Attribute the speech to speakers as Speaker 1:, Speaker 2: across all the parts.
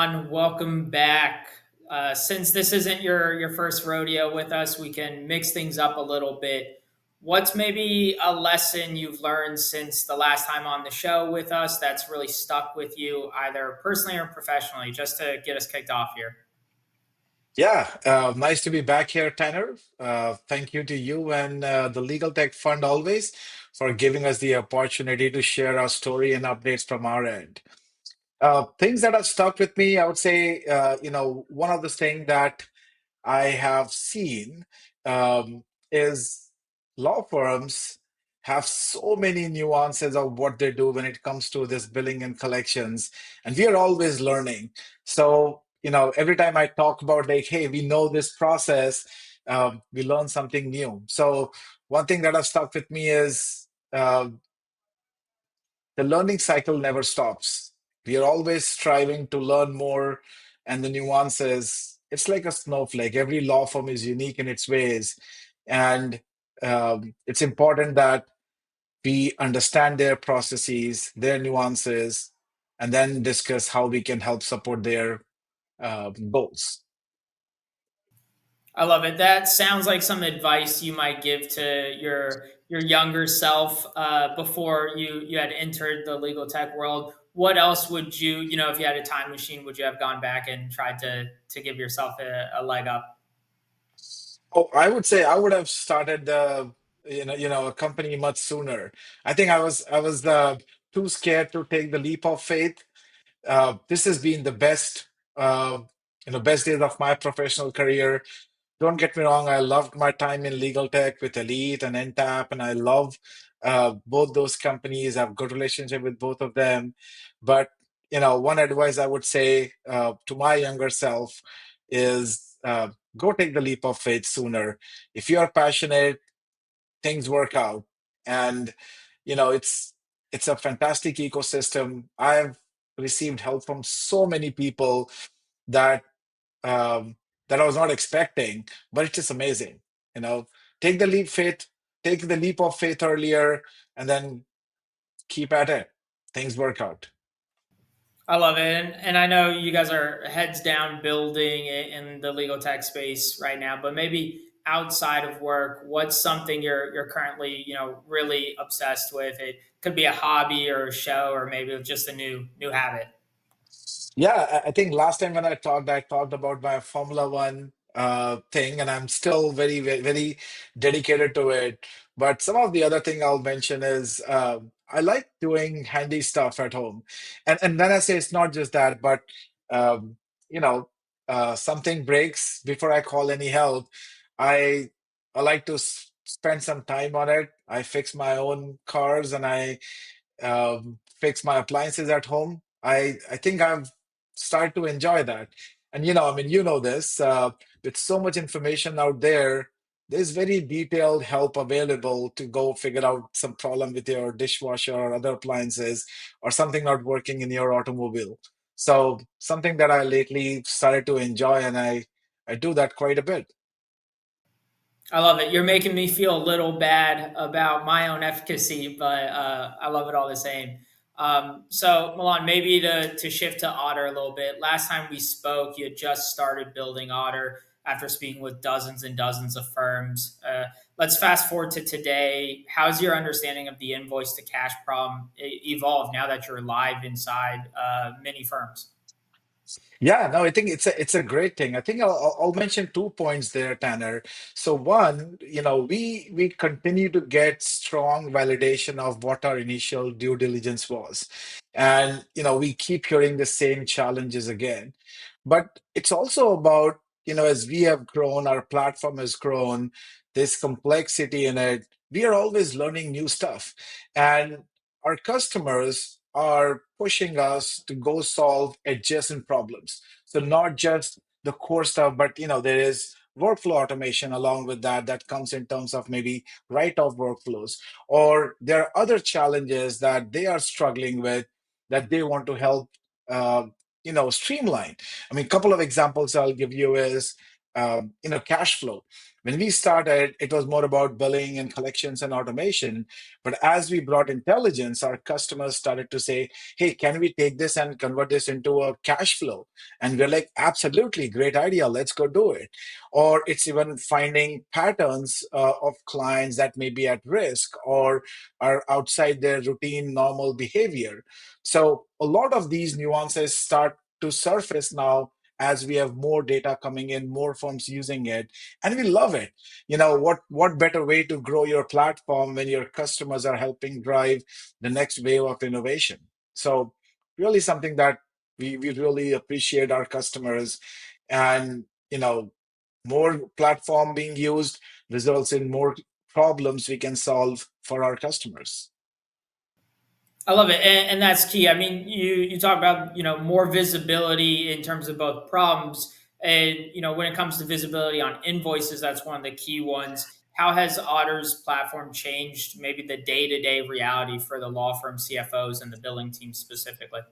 Speaker 1: Milan. Welcome back. Since this isn't your first rodeo with us, we can mix things up a little bit. What's maybe a lesson you've learned since the last time on the show with us that's really stuck with you, either personally or professionally, just to get us kicked off here?
Speaker 2: Yeah, nice to be back here, Tanner. Thank you to you and the LegalTech Fund always for giving us the opportunity to share our story and updates from our end. Things that have stuck with me, I would say, one of the things that I have seen is law firms have so many nuances of what they do when it comes to this billing and collections, and we are always learning. So, every time I talk about like, hey, we know this process, we learn something new. So, one thing that has stuck with me is the learning cycle never stops. We are always striving to learn more and the nuances. It's like a snowflake. Every law firm is unique in its ways. And it's important that we understand their processes, their nuances, and then discuss how we can help support their goals.
Speaker 1: I love it. That sounds like some advice you might give to your younger self before you had entered the legal tech world. What else would you, if you had a time machine, would you have gone back and tried to give yourself a leg up?
Speaker 2: Oh, I would say I would have started a company much sooner. I think I was too scared to take the leap of faith. This has been the uh, best days of my professional career. Don't get me wrong, I loved my time in legal tech with Elite and NTAP, and I love both those companies. I have good relationship with both of them. But one advice I would say to my younger self is go take the leap of faith sooner. If you are passionate, things work out, and it's a fantastic ecosystem. I've received help from so many people that um, that I was not expecting, but it's just amazing. You know, take the take the leap of faith earlier, and then keep at it. Things work out.
Speaker 1: I love it, and I know you guys are heads down building in the legal tech space right now, but maybe outside of work, what's something you're currently really obsessed with? It could be a hobby or a show, or maybe just a new habit.
Speaker 2: Yeah, I think last time when I talked about my Formula One thing, and I'm still very dedicated to it. But some of the other thing I'll mention is I like doing handy stuff at home, and then I say it's not just that, but um, you know, something breaks before I call any help. I I like to spend some time on it. I fix my own cars and I fix my appliances at home. I think I've started to enjoy that. And I mean, this with so much information out there, there's very detailed help available to go figure out some problem with your dishwasher or other appliances or something not working in your automobile. So something that I lately started to enjoy, and I do that quite a bit.
Speaker 1: I love it. You're making me feel a little bad about my own efficacy, but I love it all the same. So, Milan, maybe to shift to Otter a little bit. Last time we spoke, you had just started building Otter after speaking with dozens and dozens of firms. Let's fast forward to today. How's your understanding of the invoice to cash problem evolved now that you're live inside many firms?
Speaker 2: Yeah, no, I think it's a great thing. I think I'll mention 2 points there, Tanner. So one, we continue to get strong validation of what our initial due diligence was, and we keep hearing the same challenges again. But it's also about as we have grown, our platform has grown, this complexity in it. We are always learning new stuff, and our customers are pushing us to go solve adjacent problems. So not just the core stuff, but there is workflow automation along with that that comes in terms of maybe write-off workflows, or there are other challenges that they are struggling with that they want to help streamline. I mean, a couple of examples I'll give you is cash flow. When we started, it was more about billing and collections and automation. But as we brought intelligence, our customers started to say, hey, can we take this and convert this into a cash flow? And we're like, absolutely, great idea. Let's go do it. Or it's even finding patterns of clients that may be at risk or are outside their routine normal behavior. So a lot of these nuances start to surface now as we have more data coming in, more firms using it, and we love it. What better way to grow your platform when your customers are helping drive the next wave of innovation? So really something that we really appreciate our customers, and more platform being used results in more problems we can solve for our customers.
Speaker 1: I love it, and that's key. I mean, you talk about more visibility in terms of both problems, and when it comes to visibility on invoices, that's one of the key ones. How has Otter's platform changed maybe the day to day reality for the law firm CFOs and the billing team specifically?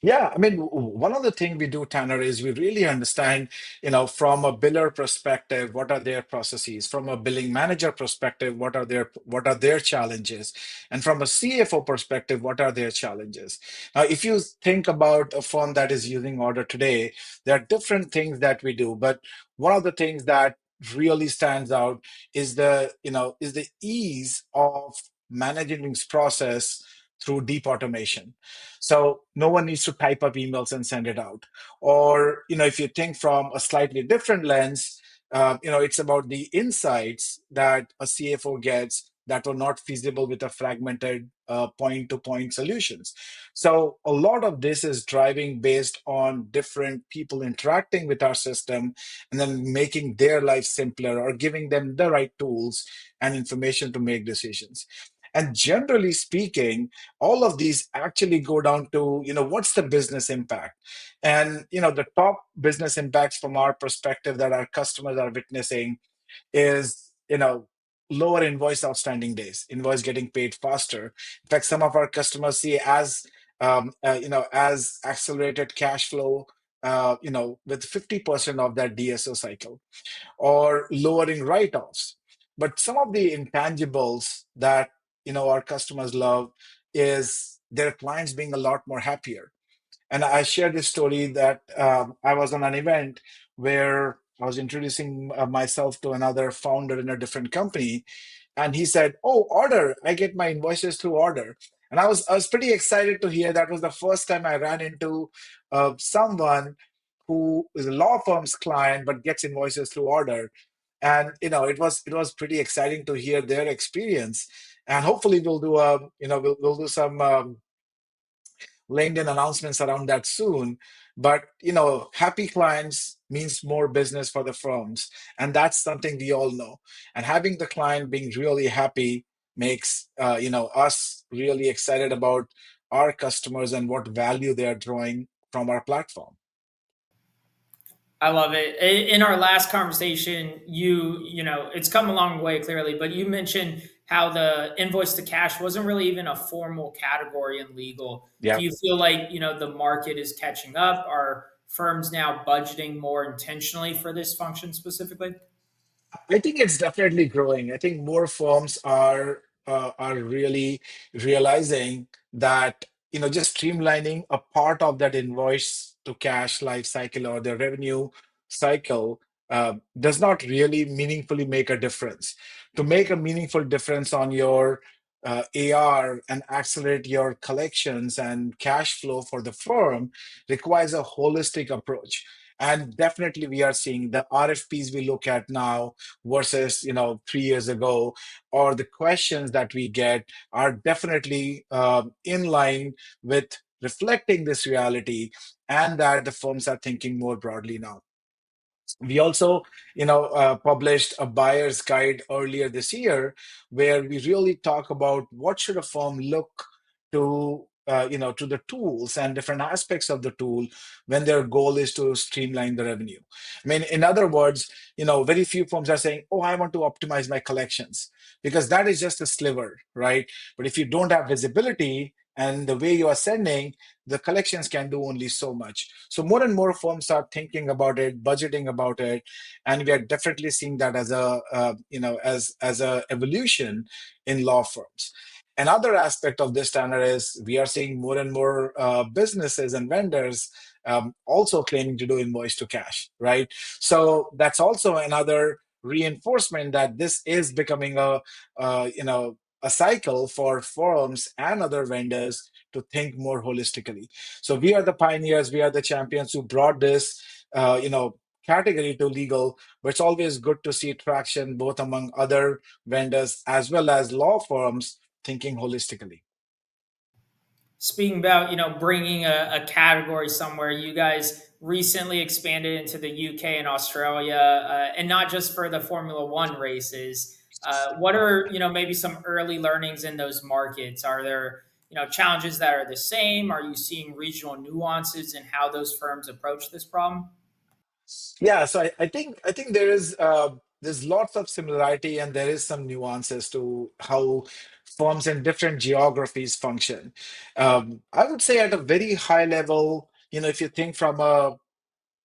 Speaker 2: Yeah, I mean, one of the things we do, Tanner, is we really understand, from a biller perspective, what are their processes? From a billing manager perspective, what are their challenges? And from a CFO perspective, what are their challenges? Now, if you think about a firm that is using Order today, there are different things that we do, but one of the things that really stands out is the ease of managing this process through deep automation. So no one needs to type up emails and send it out. Or, if you think from a slightly different lens, it's about the insights that a CFO gets that were not feasible with a fragmented point-to-point solutions. So a lot of this is driving based on different people interacting with our system and then making their life simpler or giving them the right tools and information to make decisions. And generally speaking, all of these actually go down to what's the business impact. And the top business impacts from our perspective that our customers are witnessing is lower invoice outstanding days, invoice getting paid faster. In fact, some of our customers see as accelerated cash flow, with 50% of that DSO cycle, or lowering write-offs. But some of the intangibles that our customers love is their clients being a lot more happier. And I shared this story that I was on an event where I was introducing myself to another founder in a different company, and he said, "Oh, Order! I get my invoices through Order." And I was pretty excited to hear that was the first time I ran into someone who is a law firm's client but gets invoices through Order. And it was pretty exciting to hear their experience. And hopefully we'll do some LinkedIn announcements around that soon. But happy clients means more business for the firms, and that's something we all know. And having the client being really happy makes us really excited about our customers and what value they are drawing from our platform.
Speaker 1: I love it. In our last conversation, it's come a long way clearly, but you mentioned how the invoice to cash wasn't really even a formal category in legal.
Speaker 2: Yeah.
Speaker 1: Do you feel like, the market is catching up? Are firms now budgeting more intentionally for this function specifically?
Speaker 2: I think it's definitely growing. I think more firms are really realizing that just streamlining a part of that invoice to cash life cycle or the revenue cycle does not really meaningfully make a difference. To make a meaningful difference on your AR and accelerate your collections and cash flow for the firm requires a holistic approach. And definitely, we are seeing the RFPs we look at now versus 3 years ago, or the questions that we get are definitely in line with reflecting this reality, and that the firms are thinking more broadly now. We also published a buyer's guide earlier this year where we really talk about what should a firm look to the tools and different aspects of the tool when their goal is to streamline the revenue. I mean, in other words, very few firms are saying, oh, I want to optimize my collections, because that is just a sliver, right? But if you don't have visibility and the way you are sending, the collections can do only so much. So more and more firms are thinking about it, budgeting about it, and we are definitely seeing that as a as a evolution in law firms. Another aspect of this, Tanner, is we are seeing more and more businesses and vendors also claiming to do invoice to cash, right? So that's also another reinforcement that this is becoming a cycle for firms and other vendors to think more holistically. So we are the pioneers, we are the champions who brought this, category to legal. But it's always good to see traction both among other vendors as well as law firms thinking holistically.
Speaker 1: Speaking about bringing a category somewhere, you guys recently expanded into the UK and Australia, and not just for the Formula One races. What are maybe some early learnings in those markets? Are there challenges that are the same? Are you seeing regional nuances in how those firms approach this problem?
Speaker 2: Yeah, so I think there's lots of similarity and there is some nuances to how firms in different geographies function. I would say at a very high level, if you think from a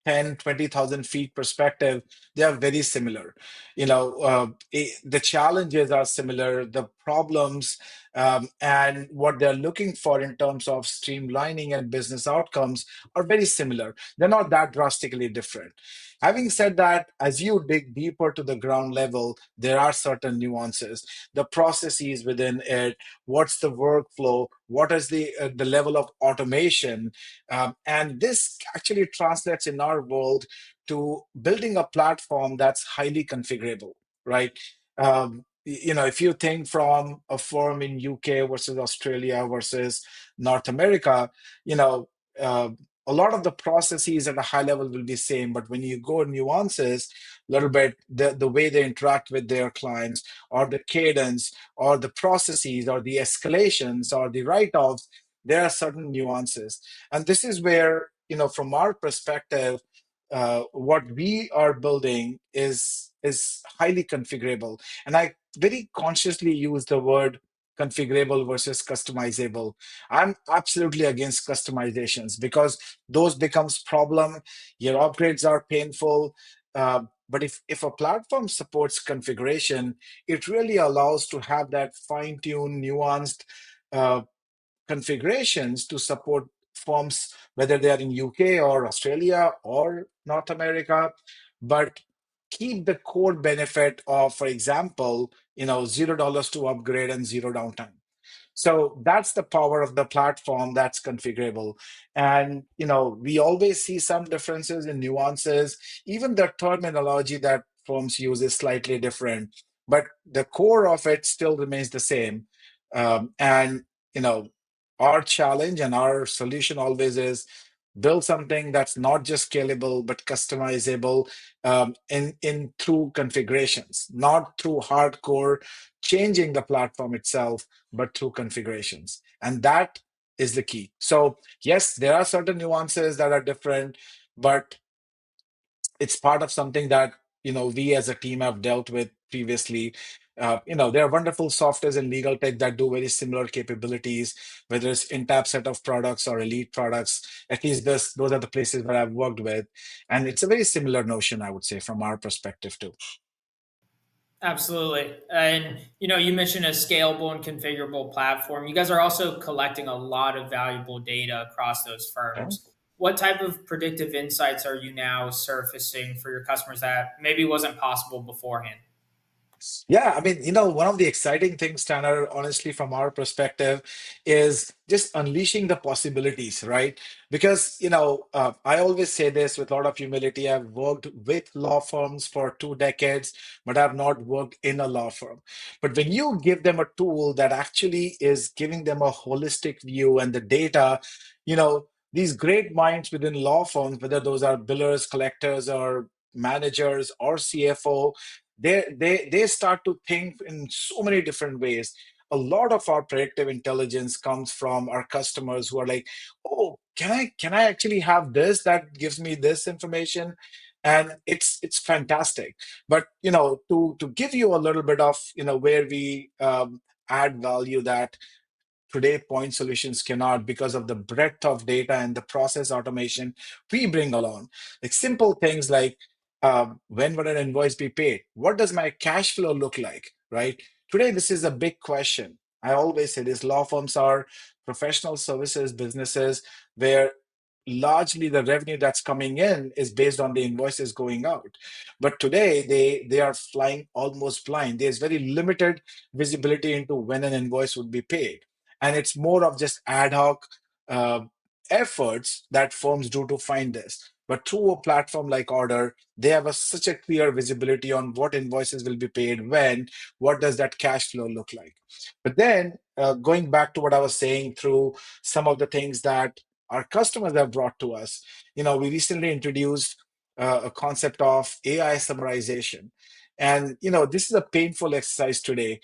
Speaker 2: 10, 20,000 feet perspective, they are very similar. The challenges are similar, the problems and what they're looking for in terms of streamlining and business outcomes are very similar. They're not that drastically different. Having said that, as you dig deeper to the ground level, there are certain nuances. The processes within it, what's the workflow, what is the level of automation, and this actually translates in our world to building a platform that's highly configurable, right? If you think from a firm in UK versus Australia versus North America, you know, uh, a lot of the processes at a high level will be same, but when you go nuances a little bit, the way they interact with their clients, or the cadence, or the processes, or the escalations, or the write-offs, there are certain nuances. And this is where, from our perspective, what we are building is highly configurable. And I very consciously use the word configurable versus customizable. I'm absolutely against customizations because those becomes problem. Your upgrades are painful. But if a platform supports configuration, it really allows to have that fine-tuned, nuanced uh, configurations to support firms, whether they are in UK or Australia or North America, but keep the core benefit of, for example, $0 to upgrade and zero downtime. So that's the power of the platform that's configurable. And, we always see some differences in nuances. Even the terminology that firms use is slightly different, but the core of it still remains the same. And, you know, our challenge and our solution always is build something that's not just scalable but customizable, in through configurations, not through hardcore changing the platform itself, but through configurations. And that is the key. So, yes, there are certain nuances that are different, but it's part of something that, we as a team have dealt with previously. There are wonderful softwares in legal tech that do very similar capabilities, whether it's in-tap set of products or elite products. At least those are the places where I've worked with. And it's a very similar notion, I would say, from our perspective too.
Speaker 1: Absolutely. And you mentioned a scalable and configurable platform. You guys are also collecting a lot of valuable data across those firms. What type of predictive insights are you now surfacing for your customers that maybe wasn't possible beforehand?
Speaker 2: Yeah, I mean, one of the exciting things, Tanner, honestly, from our perspective, is just unleashing the possibilities, right? Because, I always say this with a lot of humility. I've worked with law firms for 2 decades, but I've not worked in a law firm. But when you give them a tool that actually is giving them a holistic view and the data, these great minds within law firms, whether those are billers, collectors, or managers or CFO, they start to think in so many different ways. A lot of our predictive intelligence comes from our customers who are like, oh, can I actually have this that gives me this information? And it's fantastic. But to give you a little bit of where we add value, that today point solutions cannot because of the breadth of data and the process automation we bring along. Like simple things like when would an invoice be paid? What does my cash flow look like? Right? Today, this is a big question. I always say this: law firms are professional services businesses where largely the revenue that's coming in is based on the invoices going out. But today they are flying almost blind. There's very limited visibility into when an invoice would be paid, and it's more of just ad hoc uh, efforts that firms do to find this. But through a platform like Oddr, they have such a clear visibility on what invoices will be paid when, what does that cash flow look like. But then going back to what I was saying, through some of the things that our customers have brought to us, we recently introduced a concept of AI summarization. And this is a painful exercise today.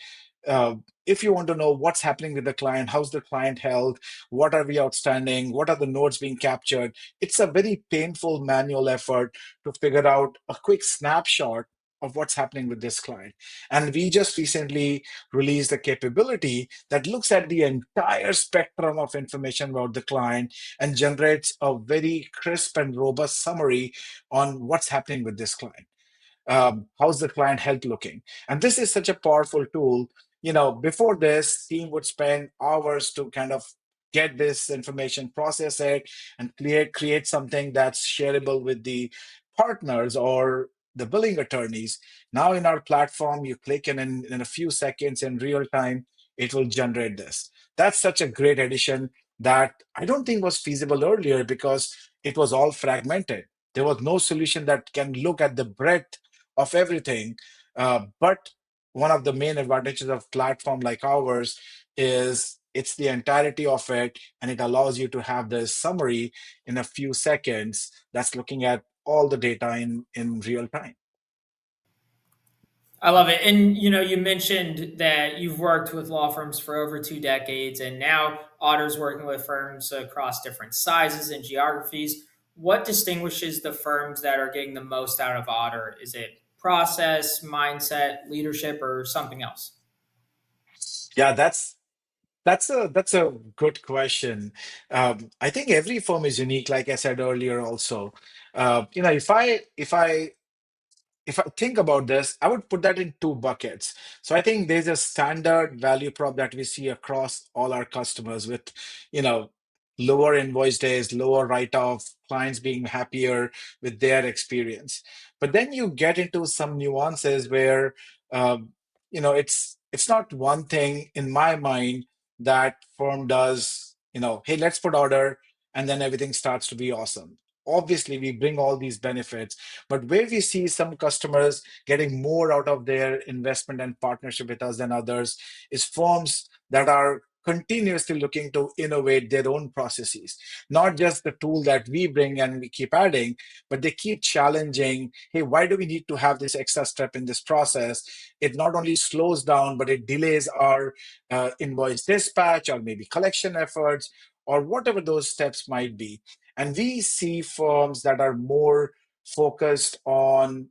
Speaker 2: If you want to know what's happening with the client, how's the client health, what are we outstanding, what are the notes being captured, it's a very painful manual effort to figure out a quick snapshot of what's happening with this client. And we just recently released a capability that looks at the entire spectrum of information about the client and generates a very crisp and robust summary on what's happening with this client. How's the client health looking? And this is such a powerful tool. Before this, team would spend hours to kind of get this information, process it, and create something that's shareable with the partners or the billing attorneys. Now in our platform, you click and in a few seconds in real time, it will generate this. That's such a great addition that I don't think was feasible earlier because it was all fragmented. There was no solution that can look at the breadth of everything. But one of the main advantages of platform like ours is it's the entirety of it, and it allows you to have this summary in a few seconds that's looking at all the data in real time.
Speaker 1: I love it. And you mentioned that you've worked with law firms for over 2 decades, and now Otter's working with firms across different sizes and geographies. What distinguishes the firms that are getting the most out of Otter? Is it process, mindset, leadership, or something else?
Speaker 2: Yeah, that's a good question. I think every firm is unique, like I said earlier. Also, if I think about this, I would put that in two buckets. So I think there's a standard value prop that we see across all our customers with, you know, lower invoice days, lower write-off, clients being happier with their experience. But then you get into some nuances where, um, it's not one thing in my mind that firm does, hey, let's put order, and then everything starts to be awesome. Obviously, we bring all these benefits, but where we see some customers getting more out of their investment and partnership with us than others is firms that are continuously looking to innovate their own processes, not just the tool that we bring and we keep adding, but they keep challenging, hey, why do we need to have this extra step in this process? It not only slows down, but it delays our invoice dispatch or maybe collection efforts or whatever those steps might be. And we see firms that are more focused on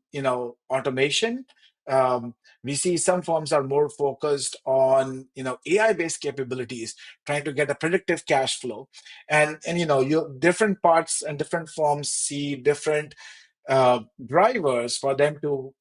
Speaker 2: automation. um, we see some firms are more focused on AI based capabilities, trying to get a predictive cash flow. And you different parts and different firms see different drivers for them to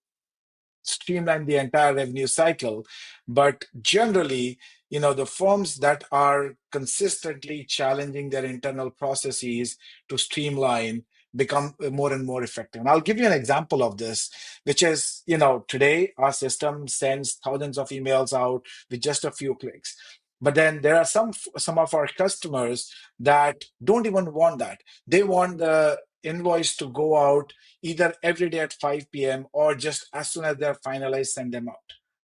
Speaker 2: streamline the entire revenue cycle. But generally, the firms that are consistently challenging their internal processes to streamline become more and more effective. And I'll give you an example of this, which is, today our system sends thousands of emails out with just a few clicks. But then there are some of our customers that don't even want that. They want the invoice to go out either every day at 5 p.m. or just as soon as they're finalized, send them out.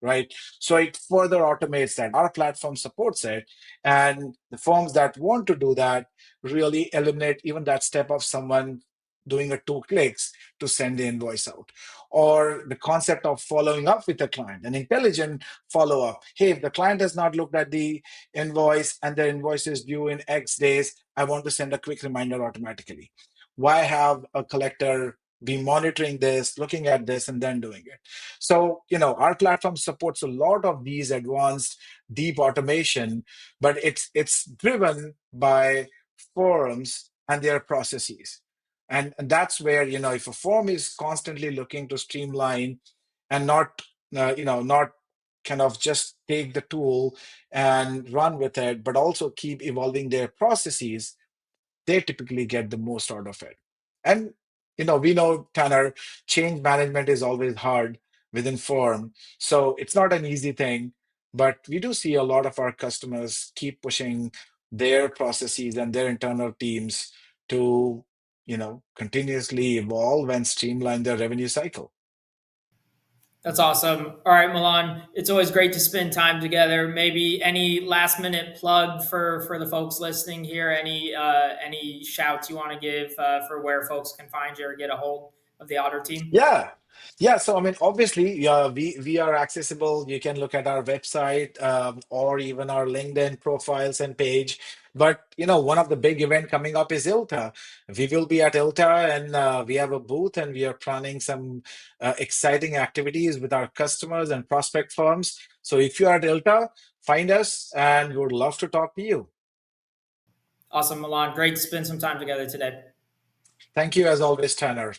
Speaker 2: Right. So it further automates that. Our platform supports it. And the firms that want to do that really eliminate even that step of someone doing a 2 clicks to send the invoice out. Or the concept of following up with the client, an intelligent follow up. Hey, if the client has not looked at the invoice and the invoice is due in X days, I want to send a quick reminder automatically. Why have a collector be monitoring this, looking at this, and then doing it. So, our platform supports a lot of these advanced deep automation, but it's driven by forms and their processes. And that's where, if a firm is constantly looking to streamline and not kind of just take the tool and run with it, but also keep evolving their processes, they typically get the most out of it. And we know, Tanner, change management is always hard within firm. So it's not an easy thing, but we do see a lot of our customers keep pushing their processes and their internal teams to, continuously evolve and streamline their revenue cycle.
Speaker 1: That's awesome. All right, Milan, it's always great to spend time together. Maybe any last minute plug for the folks listening here? Any shouts you want to give for where folks can find you or get a hold of the Otter team?
Speaker 2: Yeah. Yeah. So, I mean, obviously, yeah, we are accessible. You can look at our website, or even our LinkedIn profiles and page. But, one of the big event coming up is ILTA. We will be at ILTA, and we have a booth, and we are planning some exciting activities with our customers and prospect firms. So if you are at ILTA, find us, and we would love to talk to you.
Speaker 1: Awesome, Milan. Great to spend some time together today.
Speaker 2: Thank you, as always, Tanner.